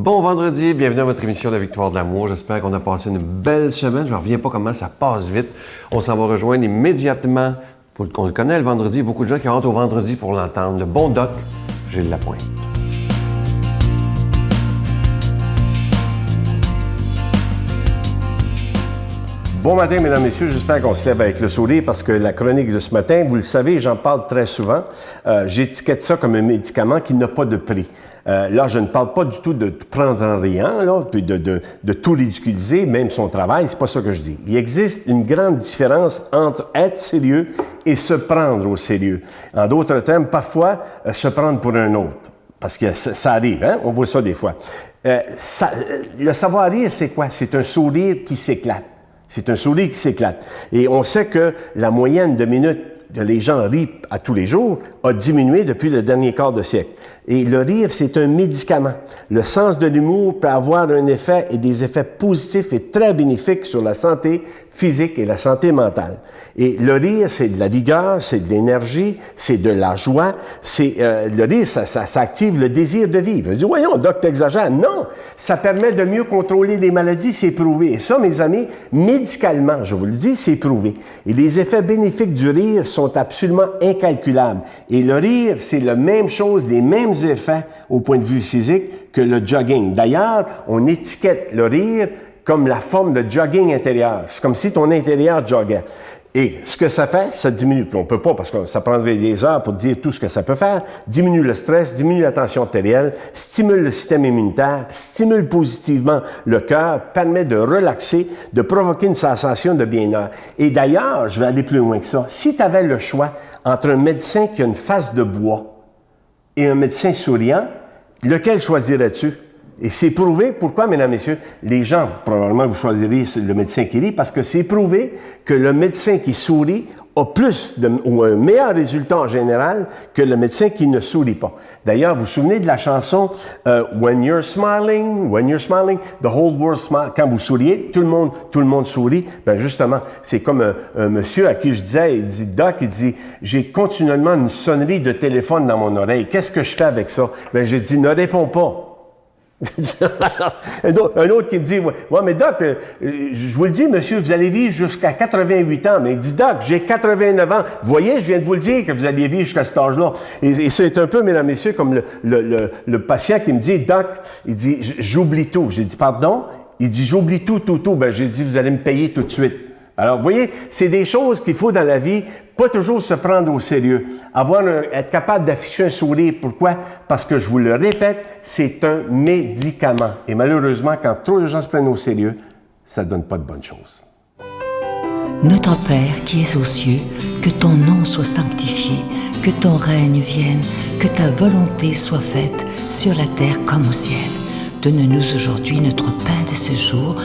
Bon vendredi, bienvenue à votre émission de la Victoire de l'amour. J'espère qu'on a passé une belle semaine. Je ne reviens pas comment ça passe vite. On s'en va rejoindre immédiatement. On le connaît le vendredi. Beaucoup de gens qui rentrent au vendredi pour l'entendre. Le bon doc, Gilles Lapointe. Bon matin, mesdames, messieurs. J'espère qu'on se lève avec le sourire parce que la chronique de ce matin, vous le savez, j'en parle très souvent. J'étiquette ça comme un médicament qui n'a pas de prix. Là, je ne parle pas du tout de prendre en riant, là, puis de tout ridiculiser, même son travail, c'est pas ça que je dis. Il existe une grande différence entre être sérieux et se prendre au sérieux. En d'autres termes, parfois, se prendre pour un autre. Parce que ça arrive, hein? On voit ça des fois. Le savoir rire, c'est quoi? C'est un sourire qui s'éclate. C'est un sourire qui s'éclate. Et on sait que la moyenne de minutes que les gens rient à tous les jours a diminué depuis le dernier quart de siècle. Et le rire, c'est un médicament. Le sens de l'humour peut avoir un effet et des effets positifs et très bénéfiques sur la santé physique et la santé mentale. Et le rire, c'est de la vigueur, c'est de l'énergie, c'est de la joie. Le rire, ça active le désir de vivre. Je dis, voyons, Doc, t'exagères. Non, ça permet de mieux contrôler les maladies, c'est prouvé. Et ça, mes amis, médicalement, je vous le dis, c'est prouvé. Et les effets bénéfiques du rire sont absolument incalculables. Et le rire, c'est la même chose, les mêmes effets au point de vue physique que le jogging. D'ailleurs, on étiquette le rire comme la forme de jogging intérieur. C'est comme si ton intérieur joguait. Et ce que ça fait, ça diminue. Puis on peut pas, parce que ça prendrait des heures pour dire tout ce que ça peut faire. Diminue le stress, diminue la tension artérielle, stimule le système immunitaire, stimule positivement le cœur, permet de relaxer, de provoquer une sensation de bien-être. Et d'ailleurs, je vais aller plus loin que ça. Si tu avais le choix entre un médecin qui a une face de bois et un médecin souriant, lequel choisirais-tu? Et c'est prouvé, pourquoi, mesdames, messieurs, les gens, probablement, vous choisirez le médecin qui rit, parce que c'est prouvé que le médecin qui sourit a ou un meilleur résultat en général que le médecin qui ne sourit pas. D'ailleurs, vous vous souvenez de la chanson When you're smiling, the whole world smiles. Quand vous souriez, tout le monde sourit. Ben justement, c'est comme un monsieur à qui je disais, il dit, Doc, il dit, j'ai continuellement une sonnerie de téléphone dans mon oreille. Qu'est-ce que je fais avec ça? Ben j'ai dit, ne réponds pas. Un autre qui me dit, ouais, mais Doc, je vous le dis, monsieur, vous allez vivre jusqu'à 88 ans. Mais il dit, Doc, j'ai 89 ans. Vous voyez, je viens de vous le dire que vous alliez vivre jusqu'à cet âge-là. Et c'est un peu, mesdames, messieurs, comme le patient qui me dit, Doc, il dit, j'oublie tout. J'ai dit, pardon? Il dit, j'oublie tout. Ben, j'ai dit, vous allez me payer tout de suite. Alors, vous voyez, c'est des choses qu'il faut dans la vie, pas toujours se prendre au sérieux. Être capable d'afficher un sourire. Pourquoi? Parce que, je vous le répète, c'est un médicament. Et malheureusement, quand trop de gens se prennent au sérieux, ça ne donne pas de bonnes choses. Notre Père qui es aux cieux, que ton nom soit sanctifié, que ton règne vienne, que ta volonté soit faite sur la terre comme au ciel. Donne-nous aujourd'hui notre pain de ce jour.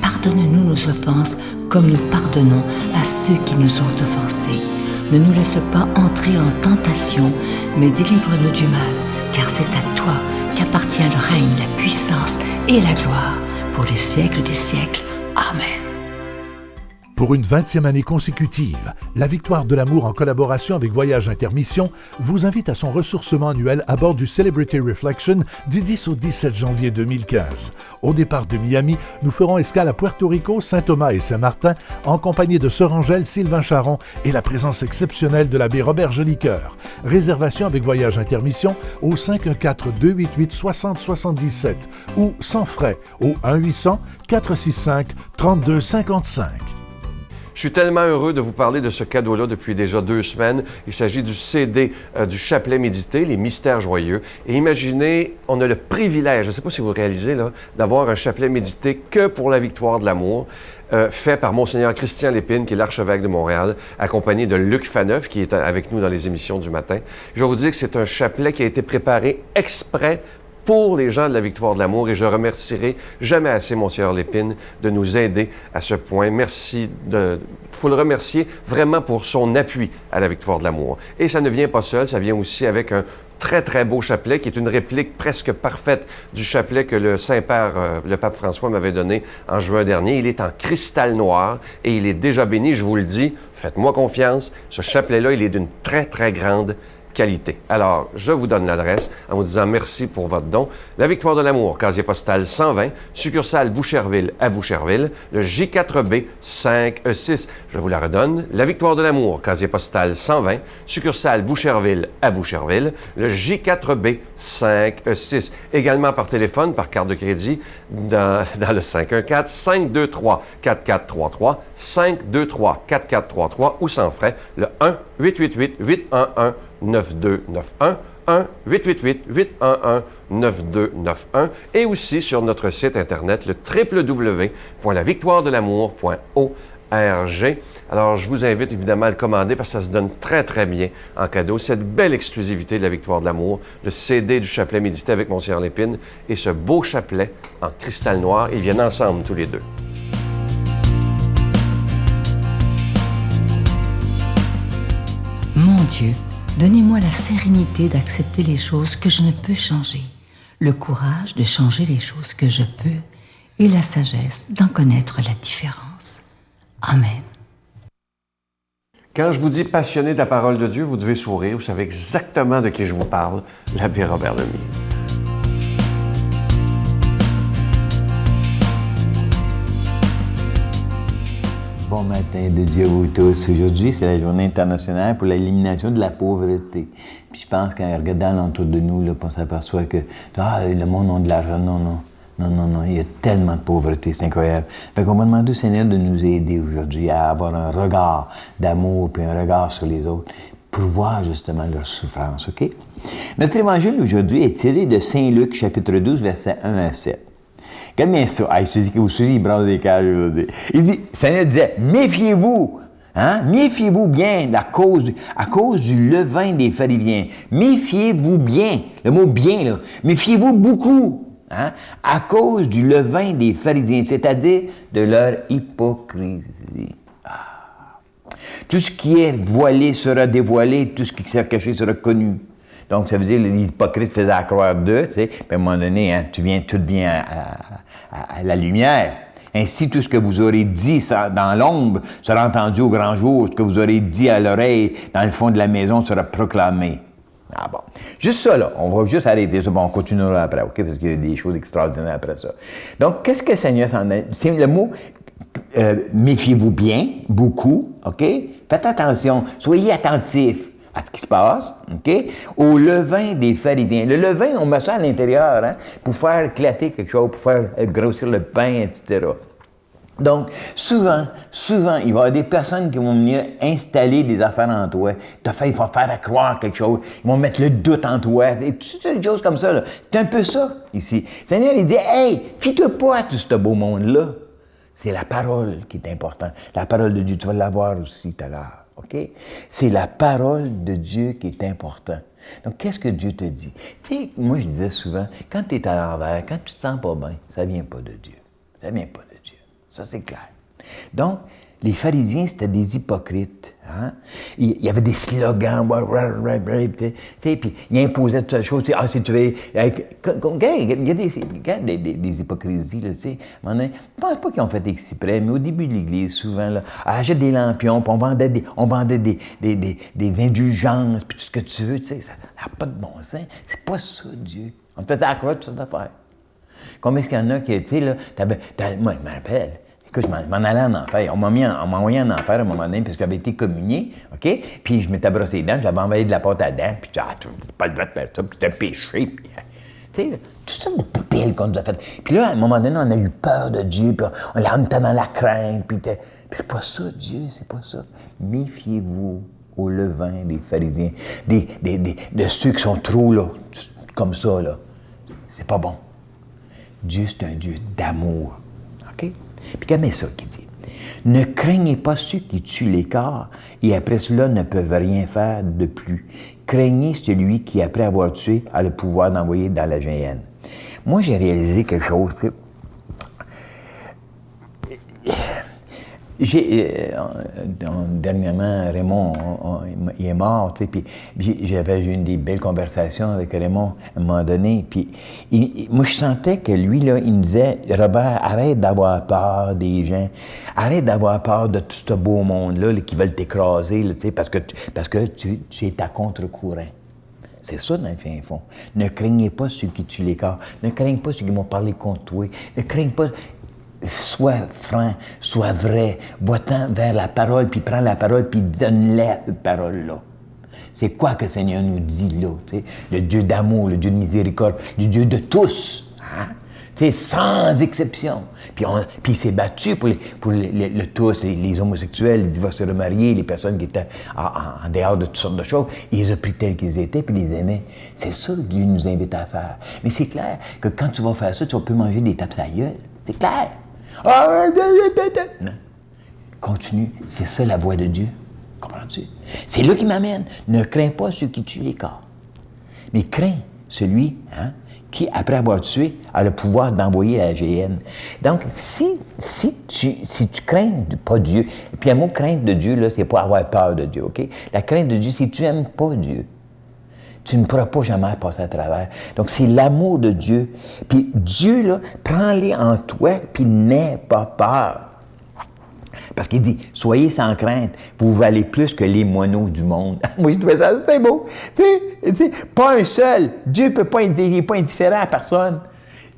Pardonne-nous nos offenses comme nous pardonnons à ceux qui nous ont offensés. Ne nous laisse pas entrer en tentation, mais délivre-nous du mal, car c'est à toi qu'appartient le règne, la puissance et la gloire pour les siècles des siècles. Amen. Pour une 20e année consécutive, la Victoire de l'amour, en collaboration avec Voyage Intermission, vous invite à son ressourcement annuel à bord du Celebrity Reflection du 10 au 17 janvier 2015. Au départ de Miami, nous ferons escale à Puerto Rico, Saint-Thomas et Saint-Martin, en compagnie de Sœur Angèle, Sylvain Charon et la présence exceptionnelle de l'abbé Robert Jolicoeur. Réservation avec Voyage Intermission au 514-288-6077 ou sans frais au 1-800-465-3255. Je suis tellement heureux de vous parler de ce cadeau-là depuis déjà 2 semaines. Il s'agit du CD du chapelet médité, Les Mystères Joyeux. Et imaginez, on a le privilège, je ne sais pas si vous réalisez, là, d'avoir un chapelet médité que pour la Victoire de l'amour, fait par Monseigneur Christian Lépine, qui est l'archevêque de Montréal, accompagné de Luc Faneuf, qui est avec nous dans les émissions du matin. Je vais vous dire que c'est un chapelet qui a été préparé exprès pour les gens de la Victoire de l'amour, et je remercierai jamais assez Monseigneur Lépine de nous aider à ce point. Merci. Il faut le remercier vraiment pour son appui à la Victoire de l'amour. Et ça ne vient pas seul, ça vient aussi avec un très, très beau chapelet qui est une réplique presque parfaite du chapelet que le Saint-Père, le pape François, m'avait donné en juin dernier. Il est en cristal noir et il est déjà béni, je vous le dis. Faites-moi confiance. Ce chapelet-là, il est d'une très, très grande qualité. Alors, je vous donne l'adresse en vous disant merci pour votre don. La Victoire de l'amour, casier postal 120, succursale Boucherville à Boucherville, le J4B 5E6. Je vous la redonne. La Victoire de l'amour, casier postal 120, succursale Boucherville à Boucherville, le J4B 5E6. Également par téléphone, par carte de crédit, dans le 514-523-4433, 523-4433 ou sans frais, le 1-888-811-9291, 1-888-811-9291 et aussi sur notre site Internet, le www.lavictoiredelamour.org. Alors, je vous invite évidemment à le commander parce que ça se donne très, très bien en cadeau. Cette belle exclusivité de la Victoire de l'amour, le CD du chapelet médité avec Monseigneur Lépine et ce beau chapelet en cristal noir. Ils viennent ensemble tous les deux. Mon Dieu, donnez-moi la sérénité d'accepter les choses que je ne peux changer, le courage de changer les choses que je peux et la sagesse d'en connaître la différence. Amen. Quand je vous dis passionné de la parole de Dieu, vous devez sourire. Vous savez exactement de qui je vous parle, l'abbé Robert Lemire. Bon matin de Dieu à vous tous. Aujourd'hui, c'est la journée internationale pour l'élimination de la pauvreté. Puis je pense qu'en regardant autour de nous, là, on s'aperçoit que le monde a de l'argent. Non, il y a tellement de pauvreté, c'est incroyable. Fait qu'on va demander au Seigneur de nous aider aujourd'hui à avoir un regard d'amour puis un regard sur les autres pour voir justement leur souffrance, OK? Notre évangile aujourd'hui est tiré de Saint Luc, chapitre 12, versets 1 à 7. Regarde bien ça. Je te dis que vous suivez, il brasse des cages aujourd'hui. Il dit, le Seigneur disait, méfiez-vous. Méfiez-vous bien à cause du levain des pharisiens. Méfiez-vous bien. Le mot bien, là. Méfiez-vous beaucoup. À cause du levain des pharisiens, c'est-à-dire de leur hypocrisie. Tout ce qui est voilé sera dévoilé, tout ce qui s'est caché sera connu. Donc, ça veut dire que les hypocrites faisaient à croire d'eux, tu sais. Puis à un moment donné, tout devient à la lumière. Ainsi, tout ce que vous aurez dit dans l'ombre sera entendu au grand jour. Ce que vous aurez dit à l'oreille dans le fond de la maison sera proclamé. Ah bon. Juste ça, là. On va juste arrêter ça. Bon, on continuera après, OK? Parce qu'il y a des choses extraordinaires après ça. Donc, qu'est-ce que le Seigneur s'en a... C'est le mot... méfiez-vous bien, beaucoup, OK? Faites attention. Soyez attentifs à ce qui se passe, OK? Au levain des pharisiens. Le levain, on met ça à l'intérieur, pour faire éclater quelque chose, pour faire grossir le pain, etc. Donc, souvent, il va y avoir des personnes qui vont venir installer des affaires en toi. Ils vont faire croire quelque chose. Ils vont mettre le doute en toi. Et toutes ces choses comme ça, là. C'est un peu ça, ici. Le Seigneur, il dit, hey, fie-toi pas à ce beau monde-là. C'est la parole qui est importante. La parole de Dieu, tu vas l'avoir aussi tout à l'heure. OK? C'est la parole de Dieu qui est importante. Donc, qu'est-ce que Dieu te dit? Tu sais, moi, je disais souvent, quand tu es à l'envers, quand tu te sens pas bien, ça vient pas de Dieu. Ça vient pas de Dieu. Ça, c'est clair. Donc, les pharisiens, c'était des hypocrites. Il y avait des slogans, tu sais, puis ils imposaient toutes ces choses. Si tu veux... Il y a des hypocrisies, là, tu sais. Je ne pense pas qu'ils ont fait exprès, mais au début de l'Église, souvent, là, achète des lampions, puis on vendait des indulgences, puis tout ce que tu veux, tu sais. Ça n'a pas de bon sens. C'est pas ça, Dieu. On te faisait accroître toutes sortes d'affaires. Combien est-ce qu'il y en a qui, tu sais, là, moi, je me rappelle... Je m'en allais en enfer. On m'a envoyé en enfer à un moment donné parce que j'avais été communié, OK? Puis je m'étais brossé les dents, j'avais envoyé de la pâte à dents, puis tu n'as pas le droit de faire ça, puis c'était péché. Puis, tu sais, toutes sortes de poubelles qu'on nous a faites. Puis là, à un moment donné, on a eu peur de Dieu, puis on était dans la crainte, puis c'est pas ça, Dieu, c'est pas ça. Méfiez-vous au levain des pharisiens, de ceux qui sont trop, là, comme ça, là. C'est pas bon. Dieu, c'est un Dieu d'amour, OK? Puis regardez ça qu'il dit. Ne craignez pas ceux qui tuent les corps et après cela ne peuvent rien faire de plus. Craignez celui qui, après avoir tué, a le pouvoir d'envoyer dans la géhenne. Moi, j'ai réalisé quelque chose. Dernièrement, Raymond, il est mort, tu sais, puis j'avais eu des belles conversations avec Raymond à un moment donné, puis moi, je sentais que lui, là, il me disait, Robert, arrête d'avoir peur des gens, arrête d'avoir peur de tout ce beau monde-là, là, qui veulent t'écraser, là, tu sais, parce que tu es à contre-courant. C'est ça, dans le fin fond. Ne craignez pas ceux qui tuent les corps. Ne craignez pas ceux qui vont parler contre toi. Ne craignez pas... Sois franc, sois vrai. Va-t'en vers la parole, puis prends la parole, puis donne-la, cette parole-là. C'est quoi que le Seigneur nous dit là? T'sais? Le Dieu d'amour, le Dieu de miséricorde, le Dieu de tous. Hein? Sans exception. Puis il s'est battu pour le tous, les homosexuels, les divorcés remariés, les personnes qui étaient en dehors de toutes sortes de choses. Il les a pris tels qu'ils étaient, puis les aimait. C'est ça que Dieu nous invite à faire. Mais c'est clair que quand tu vas faire ça, tu peux manger des tapes à la gueule. C'est clair. Non. Continue. C'est ça la voix de Dieu. Comprends-tu? C'est là qui m'amène. Ne crains pas ceux qui tuent les corps. Mais crains celui qui, après avoir tué, a le pouvoir d'envoyer la GN. Donc, si tu crains pas Dieu, puis le mot crainte de Dieu, là, c'est pas avoir peur de Dieu, OK? La crainte de Dieu, c'est que tu n'aimes pas Dieu. Tu ne pourras pas jamais passer à travers. Donc, c'est l'amour de Dieu. Puis Dieu, là, prends-les en toi, puis n'aie pas peur. Parce qu'il dit, soyez sans crainte, vous valez plus que les moineaux du monde. Moi, je trouvais ça, c'est beau. Tu sais, pas un seul. Dieu n'est pas indifférent à personne.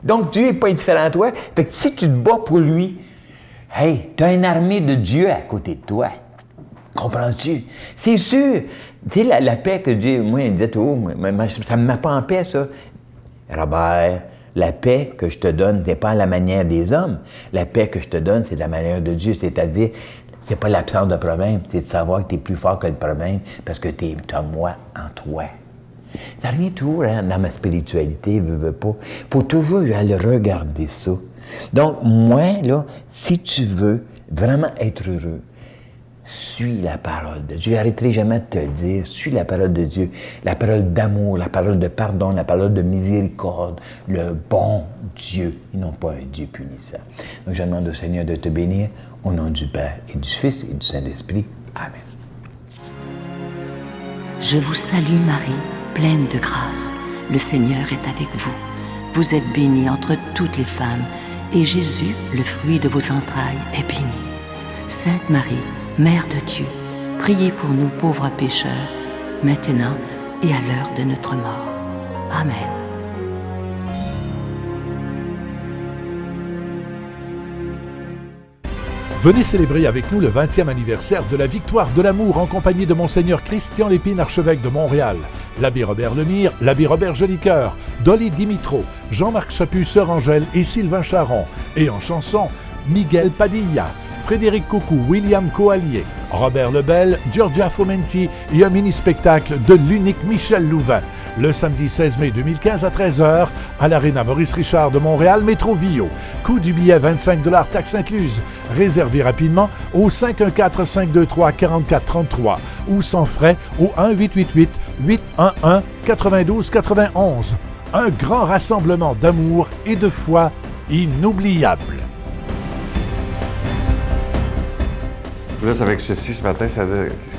Donc, Dieu n'est pas indifférent à toi. Fait que si tu te bats pour lui, hey, tu as une armée de Dieu à côté de toi. Comprends-tu? C'est sûr. Tu sais, la paix que Dieu, moi, il me disait, ça ne me met pas en paix, ça. Robert, la paix que je te donne n'est pas à la manière des hommes. La paix que je te donne, c'est de la manière de Dieu. C'est-à-dire, c'est pas l'absence de problème, c'est de savoir que tu es plus fort que le problème parce que tu as moi en toi. Ça revient toujours dans ma spiritualité, veux pas. Il faut toujours aller regarder ça. Donc, moi, là, si tu veux vraiment être heureux, suis la parole de Dieu. Je n'arrêterai jamais de te le dire. Suis la parole de Dieu. La parole d'amour, la parole de pardon, la parole de miséricorde. Le bon Dieu, et non pas un Dieu punissant. Donc, je demande au Seigneur de te bénir au nom du Père et du Fils et du Saint-Esprit. Amen. Je vous salue Marie, pleine de grâce. Le Seigneur est avec vous. Vous êtes bénie entre toutes les femmes, et Jésus, le fruit de vos entrailles, est béni. Sainte Marie, Mère de Dieu, priez pour nous pauvres pécheurs, maintenant et à l'heure de notre mort. Amen. Venez célébrer avec nous le 20e anniversaire de la Victoire de l'amour en compagnie de Monseigneur Christian Lépine, archevêque de Montréal, l'abbé Robert Lemire, l'abbé Robert Jolicoeur, Dolly Dimitro, Jean-Marc Chaput, Sœur Angèle et Sylvain Charon, et en chanson, Miguel Padilla, Frédéric Coucou, William Coallier, Robert Lebel, Giorgia Fomenti et un mini-spectacle de l'unique Michel Louvain. Le samedi 16 mai 2015 à 13h à l'Arena Maurice Richard de Montréal, Métro Vio. Coût du billet 25 $, taxes incluses. Réservez rapidement au 514-523-4433 ou sans frais au 1-888-811-9291. Un grand rassemblement d'amour et de foi inoubliable. Je vous laisse avec ceci ce matin, c'est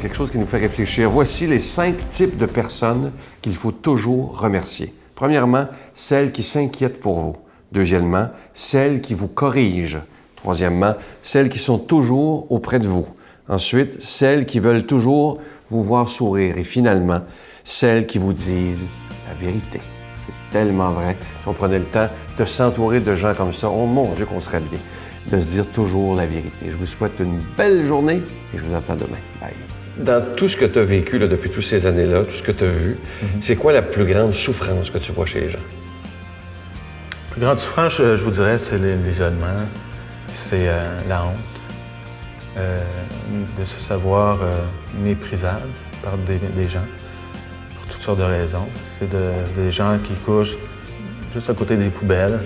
quelque chose qui nous fait réfléchir. Voici les 5 types de personnes qu'il faut toujours remercier. Premièrement, celles qui s'inquiètent pour vous. Deuxièmement, celles qui vous corrigent. Troisièmement, celles qui sont toujours auprès de vous. Ensuite, celles qui veulent toujours vous voir sourire. Et finalement, celles qui vous disent la vérité. C'est tellement vrai. Si on prenait le temps de s'entourer de gens comme ça, oh mon Dieu qu'on serait bien. De se dire toujours la vérité. Je vous souhaite une belle journée et je vous attends demain. Bye. Dans tout ce que tu as vécu là, depuis toutes ces années-là, tout ce que tu as vu, c'est quoi la plus grande souffrance que tu vois chez les gens? La plus grande souffrance, je vous dirais, c'est l'isolement, c'est la honte, de se savoir méprisable par des gens, pour toutes sortes de raisons. C'est des gens qui couchent juste à côté des poubelles,